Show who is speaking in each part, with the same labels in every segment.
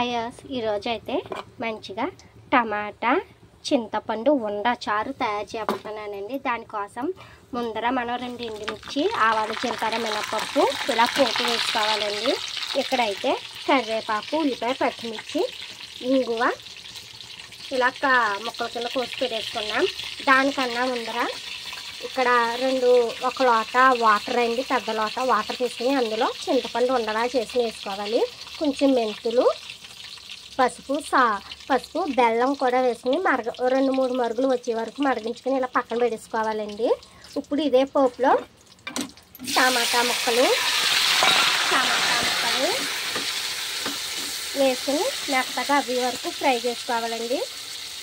Speaker 1: అయ్యస్ ఈరోజు అయితే మంచిగా టమాటా చింతపండు ఉండ చారు తయారు చేయబోతున్నానండి. దానికోసం ముందర మనం 2 ఎండుమిర్చి, ఆవాలు, జీలకర్ర, మినపప్పు ఇలా పోపు వేసుకోవాలండి. ఇక్కడైతే కరివేపాకు, ఉల్లిపాయ, పచ్చిమిర్చి, ఇంగువ ఇలా ముక్కల కింద కోసి పెట్టేసుకున్నాం. దానికన్నా ముందర ఇక్కడ ఒక లోట వాటర్ అండి, పెద్ద లోట వాటర్ తీసుకుని అందులో చింతపండు ఉండలా చేసి వేసుకోవాలి. కొంచెం మెంతులు, పసుపు, బెల్లం కూడా వేసుకుని 2-3 మరుగులు వచ్చే వరకు మరిగించుకొని ఇలా పక్కన పెట్టేసుకోవాలండి. ఇప్పుడు ఇదే పోపులో టమాటా ముక్కలు వేసుకుని మెత్తగా అవి వరకు ఫ్రై చేసుకోవాలండి.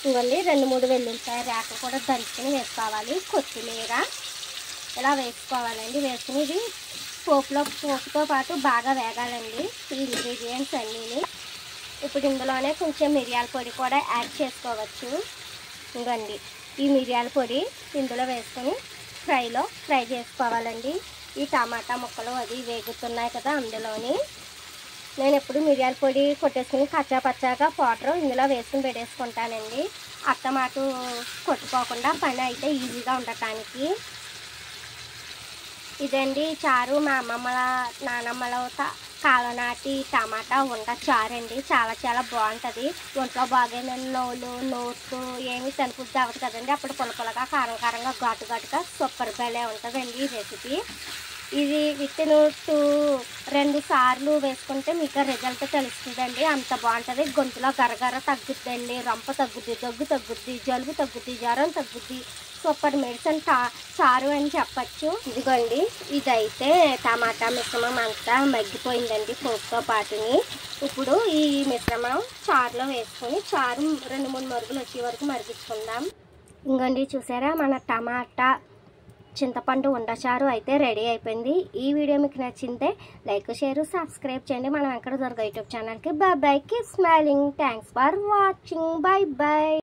Speaker 1: ఇవ్వండి 2-3 వెల్లుల్లిపాయ రేకలు కూడా దంచుకొని వేసుకోవాలి. కొత్తిమీర ఇలా వేసుకోవాలండి. వేసుకుని ఇది పోపుతో పాటు బాగా వేగాలండి ఈ ఇంగ్రీడియంట్స్ అన్నీ. ఇప్పుడు ఇందులోనే కొంచెం మిరియాల పొడి కూడా యాడ్ చేసుకోవచ్చు. ఇవ్వండి ఈ మిరియాల పొడి ఇందులో వేసుకొని ఫ్రై చేసుకోవాలండి. ఈ టమాటా ముక్కలు అది వేగుతున్నాయి కదా, అందులోని నేను ఎప్పుడు మిరియాల పొడి కొట్టేసుకుని కచ్చాపచ్చాగా పౌడర్ ఇందులో వేసుకుని పెట్టేసుకుంటానండి. అత్తమాటు కొట్టుకోకుండా పని అయితే ఈజీగా ఉండటానికి. ఇదండి చారు మా అమ్మమ్మల నానమ్మల కాలనాటి టమాటా ఉండ చారు అండి. చాలా బాగుంటుంది. ఒంట్లో బాగైన నోట్లు ఏమి తినబుద్ధి అవ్వదు కదండి. అప్పుడు పులపులగా కారంగా ఘాటుగా సూపర్ భలే ఉంటుందండి ఈ రెసిపీ. ఇది విత్ 2 సార్లు వేసుకుంటే మీకు రిజల్ట్ తెలుస్తుందండి. అంత బాగుంటుంది. గొంతులో గరగర తగ్గుద్దండి, రంప తగ్గుద్ది, దగ్గు తగ్గుద్ది, జలుబు తగ్గుద్ది, జ్వరం తగ్గుద్ది. సూపర్ మెడిసిన్ చారు అని చెప్పచ్చు. ఇదిగోండి ఇదైతే టమాటా మిశ్రమం అంతా మగ్గిపోయిందండి పోపుతో పాటుని. ఇప్పుడు ఈ మిశ్రమం చారులో వేసుకొని చారు 2-3 మరుగులు వచ్చే వరకు మరిగించుకుందాం. ఇంకోండి చూసారా, మన టమాటా చింతపండు ఉండచారు అయితే రెడీ అయిపోయింది. ఈ వీడియో మీకు నచ్చిందే లైక్, షేర్, సబ్స్క్రైబ్ చేయండి మన వెంకట దుర్గ యూట్యూబ్ ఛానల్కి. Bye. Keep smiling. Thanks for watching. Bye.